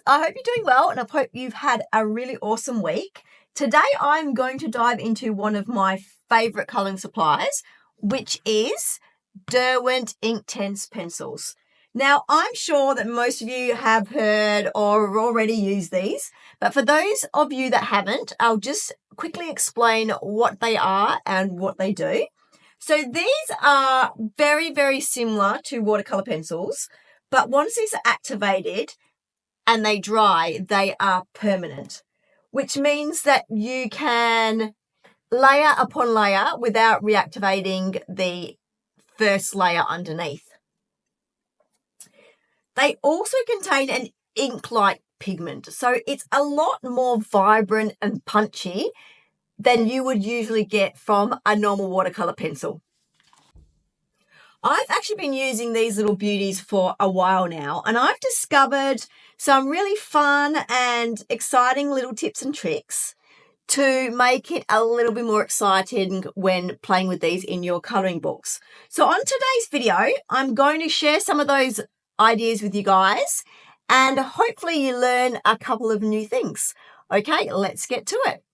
I hope you're doing well and I hope you've had a really awesome week. Today I'm going to dive into one of my favourite colouring supplies, which is Derwent Inktense Pencils. Now, I'm sure that most of you have heard or have already used these, but for those of you that haven't, I'll just quickly explain what they are and what they do. So these are very, very similar to watercolour pencils, but once these are activated and they dry, they are permanent, which means that you can layer upon layer without reactivating the first layer underneath. They also contain an ink-like pigment, so it's a lot more vibrant and punchy than you would usually get from a normal watercolour pencil. I've actually been using these little beauties for a while now, and I've discovered some really fun and exciting little tips and tricks to make it a little bit more exciting when playing with these in your colouring books. So on today's video, I'm going to share some of those ideas with you guys, and hopefully you learn a couple of new things. Okay, let's get to it.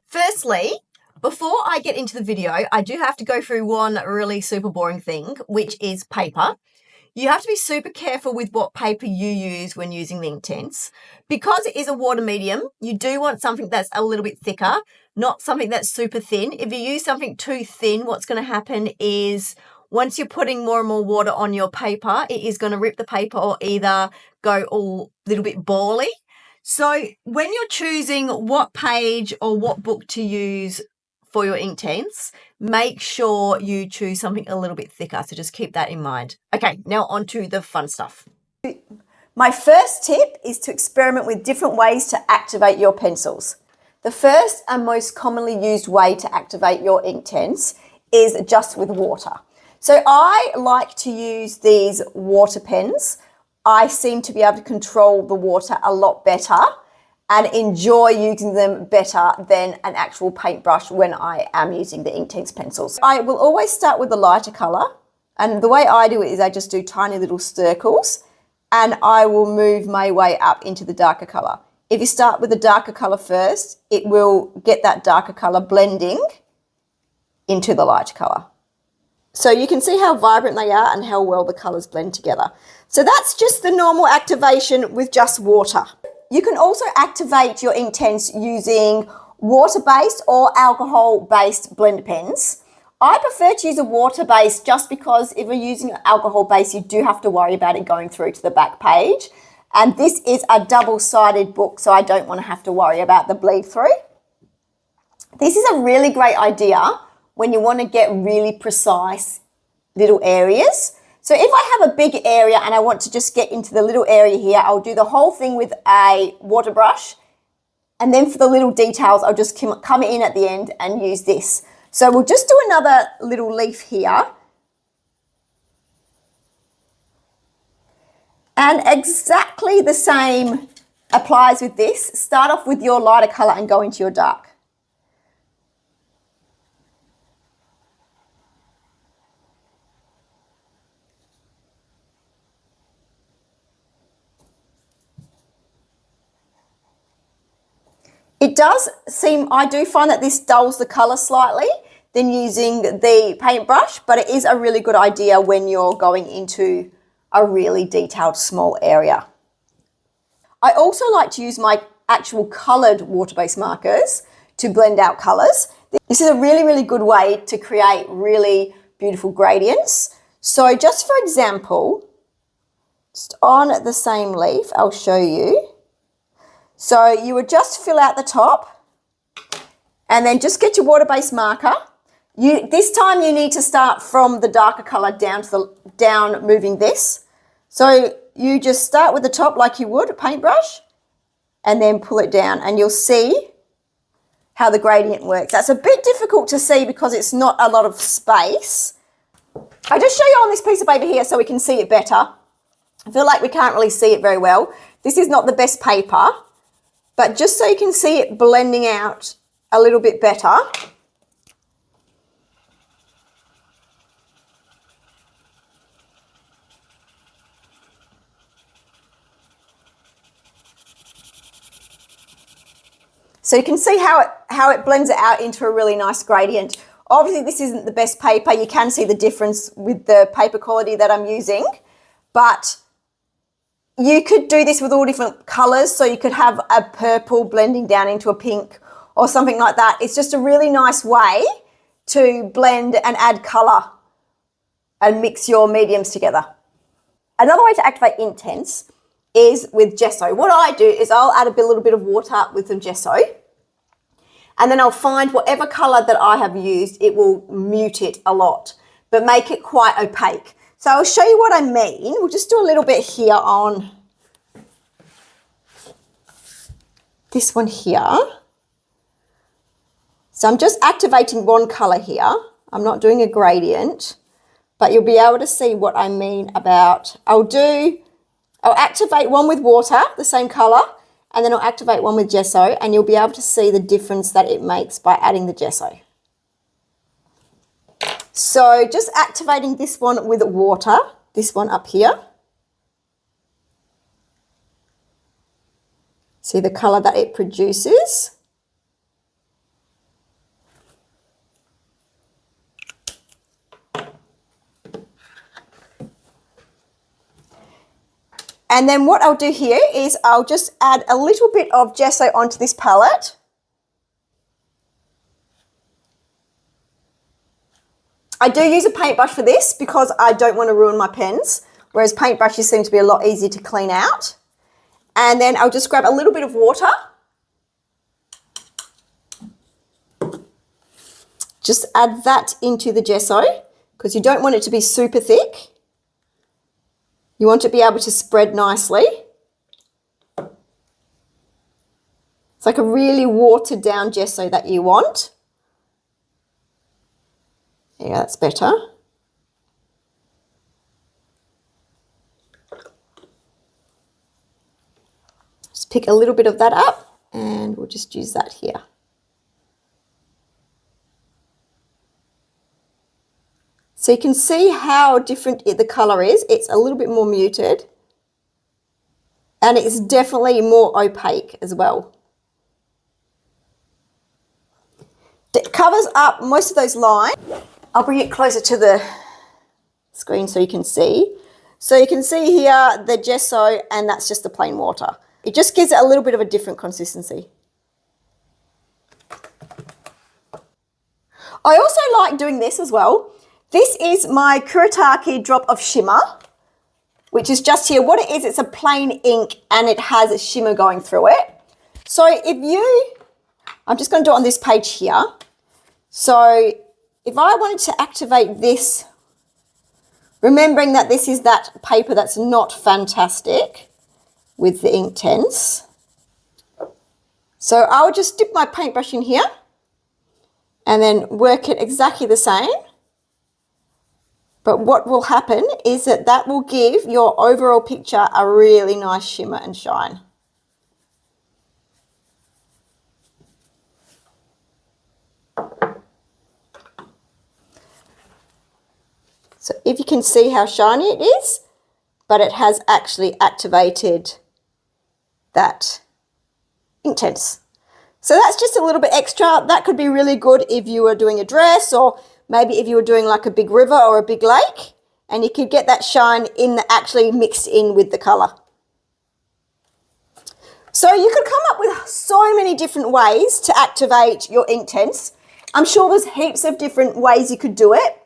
Firstly, before I get into the video, I do have to go through one really super boring thing, which is paper. You have to be super careful with what paper you use when using the Inktense. Because it is a water medium, you do want something that's a little bit thicker, not something that's super thin. If you use something too thin, what's going to happen is once you're putting more and more water on your paper, it is going to rip the paper or either go all a little bit bally. So when you're choosing what page or what book to use for your Inktense, make sure you choose something a little bit thicker. So just keep that in mind. Okay, now on to the fun stuff. My first tip is to experiment with different ways to activate your pencils. The first and most commonly used way to activate your Inktense is just with water. So I like to use these water pens. I seem to be able to control the water a lot better and enjoy using them better than an actual paintbrush when I am using the Inktense pencils. I will always start with the lighter colour, and the way I do it is I just do tiny little circles and I will move my way up into the darker colour. If you start with the darker colour first, it will get that darker colour blending into the lighter colour. So you can see how vibrant they are and how well the colours blend together. So that's just the normal activation with just water. You can also activate your Inktense using water-based or alcohol-based blender pens. I prefer to use a water-based just because if you're using alcohol-based, you do have to worry about it going through to the back page. And this is a double-sided book, so I don't want to have to worry about the bleed through. This is a really great idea when you want to get really precise little areas. So if I have a big area and I want to just get into the little area here, I'll do the whole thing with a water brush. And then for the little details, I'll just come in at the end and use this. So we'll just do another little leaf here. And exactly the same applies with this. Start off with your lighter colour and go into your dark. It does seem, I do find that this dulls the colour slightly than using the paintbrush, but it is a really good idea when you're going into a really detailed small area. I also like to use my actual coloured water-based markers to blend out colours. This is a really, really good way to create really beautiful gradients. So just for example, just on the same leaf, I'll show you. So you would just fill out the top and then just get your water-based marker. This time you need to start from the darker colour down moving this. So you just start with the top like you would a paintbrush and then pull it down and you'll see how the gradient works. That's a bit difficult to see because it's not a lot of space. I just show you on this piece of paper here so we can see it better. I feel like we can't really see it very well. This is not the best paper. But just so you can see it blending out a little bit better, So you can see how it blends it out into a really nice gradient. Obviously, this isn't the best paper. You can see the difference with the paper quality that I'm using, but you could do this with all different colours. So you could have a purple blending down into a pink or something like that. It's just a really nice way to blend and add colour and mix your mediums together. Another way to activate Inktense is with gesso. What I do is I'll add a little bit of water with some gesso, and then I'll find whatever colour that I have used, it will mute it a lot, but make it quite opaque. So I'll show you what I mean. We'll just do a little bit here on this one here. So I'm just activating one colour here. I'm not doing a gradient, but you'll be able to see what I mean about, I'll activate one with water, the same colour, and then I'll activate one with gesso, and you'll be able to see the difference that it makes by adding the gesso. So just activating this one with water, this one up here. See the colour that it produces? And then what I'll do here is I'll just add a little bit of gesso onto this palette. I do use a paintbrush for this because I don't want to ruin my pens, whereas paintbrushes seem to be a lot easier to clean out. And then I'll just grab a little bit of water. Just add that into the gesso because you don't want it to be super thick. You want to be able to spread nicely. It's like a really watered down gesso that you want. Yeah, that's better. Just pick a little bit of that up and we'll just use that here. So you can see how different the colour is. It's a little bit more muted and it's definitely more opaque as well. It covers up most of those lines. I'll bring it closer to the screen so you can see. So you can see here the gesso, and that's just the plain water. It just gives it a little bit of a different consistency. I also like doing this as well. This is my Kuretake drop of shimmer, which is just here. What it is, it's a plain ink and it has a shimmer going through it. So I'm just going to do it on this page here. So if I wanted to activate this, remembering that this is that paper that's not fantastic with the Inktense. So I would just dip my paintbrush in here and then work it exactly the same. But what will happen is that will give your overall picture a really nice shimmer and shine. So if you can see how shiny it is, but it has actually activated that Inktense. So that's just a little bit extra. That could be really good if you were doing a dress, or maybe if you were doing like a big river or a big lake, and you could get that shine in actually mixed in with the colour. So you could come up with so many different ways to activate your Inktense. I'm sure there's heaps of different ways you could do it.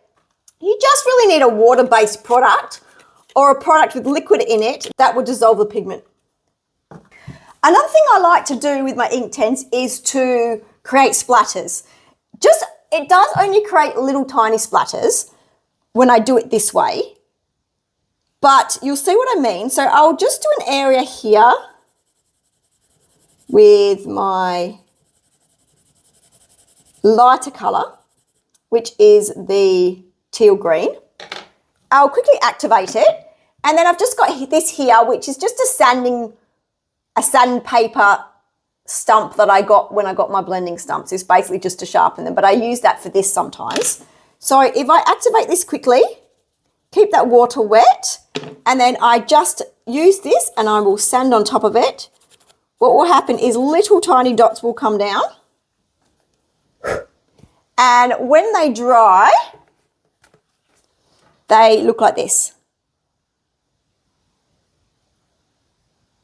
You just really need a water-based product or a product with liquid in it that will dissolve the pigment. Another thing I like to do with my Inktense is to create splatters. It does only create little tiny splatters when I do it this way, but you'll see what I mean. So I'll just do an area here with my lighter colour, which is the teal green. I'll quickly activate it, and then I've just got this here, which is just a sandpaper stump that I got when I got my blending stumps. It's basically just to sharpen them, but I use that for this sometimes. So if I activate this quickly, keep that water wet, and then I just use this and I will sand on top of it what will happen is little tiny dots will come down. And when they dry, they look like this.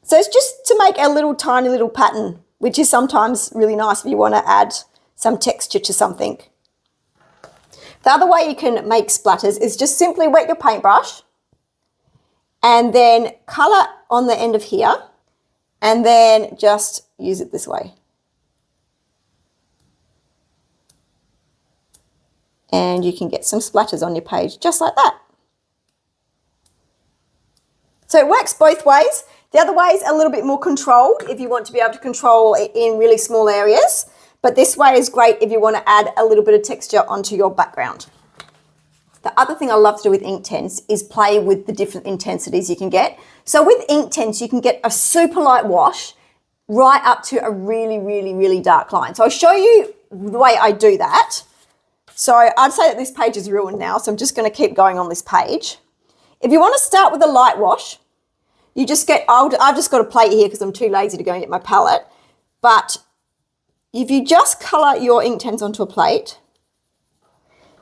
So it's just to make a little tiny little pattern, which is sometimes really nice if you want to add some texture to something. The other way you can make splatters is just simply wet your paintbrush and then colour on the end of here and then just use it this way. And you can get some splatters on your page just like that. So it works both ways. The other way is a little bit more controlled if you want to be able to control it in really small areas. But this way is great if you want to add a little bit of texture onto your background. The other thing I love to do with Inktense is play with the different intensities you can get. So with Inktense, you can get a super light wash right up to a really, really, really dark line. So I'll show you the way I do that. So I'd say that this page is ruined now, so I'm just going to keep going on this page. If you want to start with a light wash, you just get, I've just got a plate here because I'm too lazy to go and get my palette. But if you just colour your Inktense onto a plate,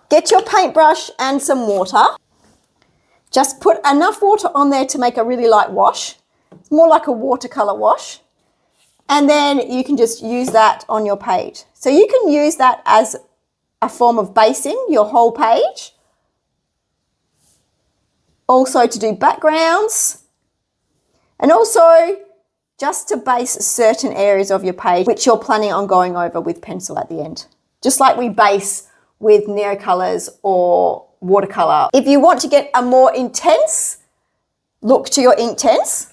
get your paintbrush and some water. Just put enough water on there to make a really light wash. It's more like a watercolour wash. And then you can just use that on your page. So you can use that as a form of basing your whole page. Also to do backgrounds. And also just to base certain areas of your page which you're planning on going over with pencil at the end. Just like we base with neocolours or watercolour. If you want to get a more intense look to your Inktense,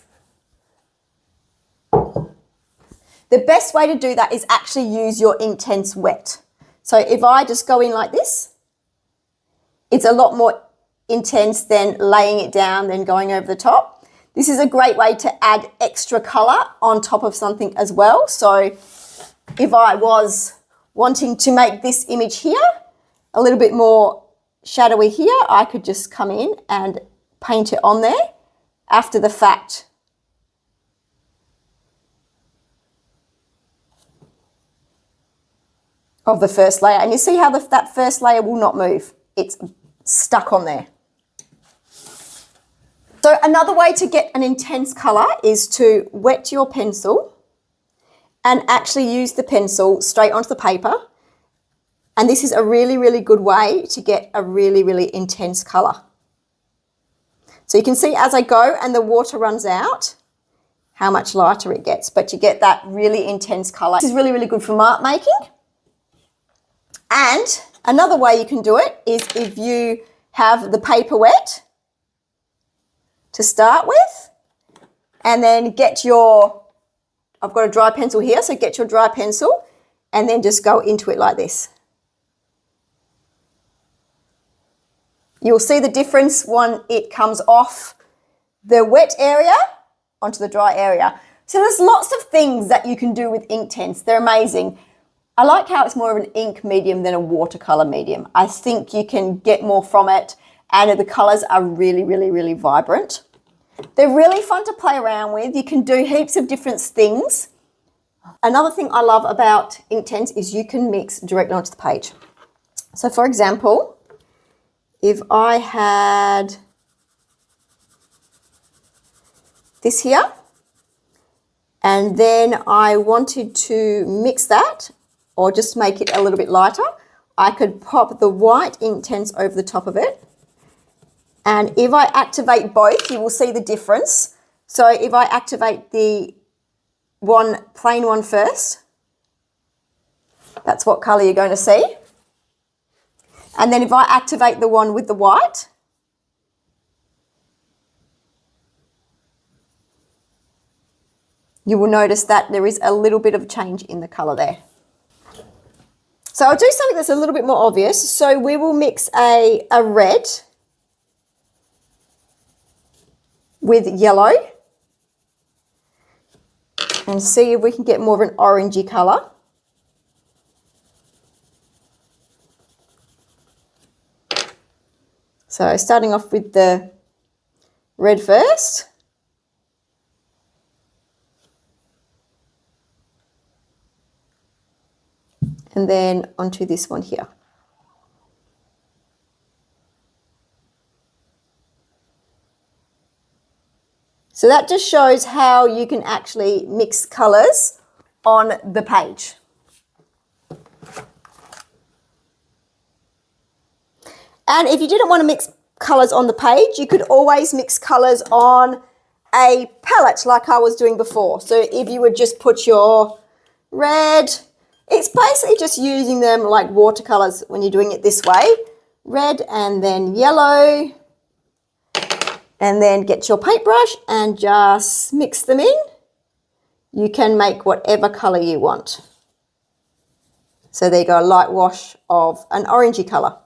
the best way to do that is actually use your Inktense wet. So if I just go in like this, it's a lot more intense than laying it down, then going over the top. This is a great way to add extra colour on top of something as well. So if I was wanting to make this image here a little bit more shadowy here, I could just come in and paint it on there after the fact. Of the first layer. And you see how that first layer will not move. It's stuck on there. So another way to get an intense colour is to wet your pencil and actually use the pencil straight onto the paper. And this is a really, really good way to get a really, really intense colour. So you can see as I go and the water runs out, how much lighter it gets, but you get that really intense colour. This is really, really good for mark making. And another way you can do it is if you have the paper wet to start with, and then get your, I've got a dry pencil here, so get your dry pencil and then just go into it like this. You'll see the difference when it comes off the wet area onto the dry area. So there's lots of things that you can do with Inktense. They're amazing. I like how it's more of an ink medium than a watercolour medium. I think you can get more from it, and the colours are really, really, really vibrant. They're really fun to play around with. You can do heaps of different things. Another thing I love about Inktense is you can mix directly onto the page. So for example, if I had this here, and then I wanted to mix that, or just make it a little bit lighter, I could pop the white Inktense over the top of it. And if I activate both, you will see the difference. So if I activate the plain one first, that's what colour you're going to see. And then if I activate the one with the white, you will notice that there is a little bit of change in the colour there. So I'll do something that's a little bit more obvious. So we will mix a red with yellow and see if we can get more of an orangey colour. So starting off with the red first. and then onto this one here. So that just shows how you can actually mix colours on the page. And if you didn't want to mix colours on the page, you could always mix colours on a palette like I was doing before. So if you would just put your red, it's basically just using them like watercolours when you're doing it this way. Red and then yellow. And then get your paintbrush and just mix them in. You can make whatever colour you want. So there you go, a light wash of an orangey colour.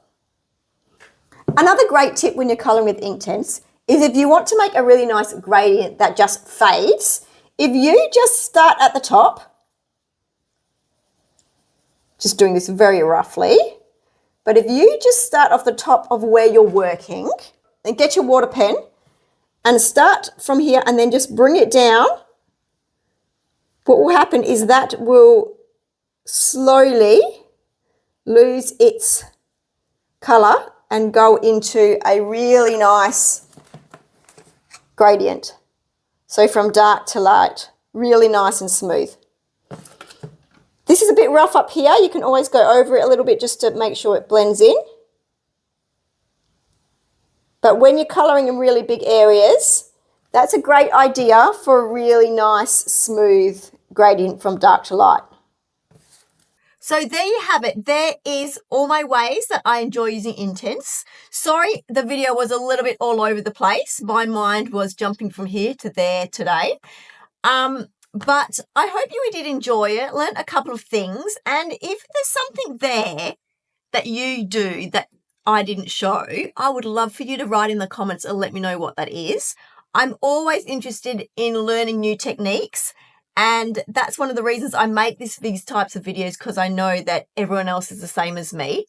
Another great tip when you're colouring with Inktense is if you want to make a really nice gradient that just fades, if you just start at the top, just doing this very roughly, but if you just start off the top of where you're working and get your water pen, and start from here and then just bring it down, what will happen is that will slowly lose its colour and go into a really nice gradient. So from dark to light, really nice and smooth. This is a bit rough up here. You can always go over it a little bit just to make sure it blends in. But when you're colouring in really big areas, that's a great idea for a really nice, smooth gradient from dark to light. So there you have it. There is all my ways that I enjoy using Inktense. Sorry, the video was a little bit all over the place. My mind was jumping from here to there today. But I hope you did enjoy it, learn a couple of things. And if there's something there that you do that I didn't show, I would love for you to write in the comments and let me know what that is. I'm always interested in learning new techniques, and that's one of the reasons I make these types of videos, because I know that everyone else is the same as me.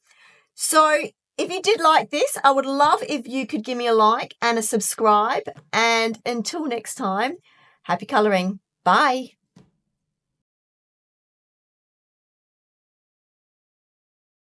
So if you did like this, I would love if you could give me a like and a subscribe, and until next time, happy colouring. Bye.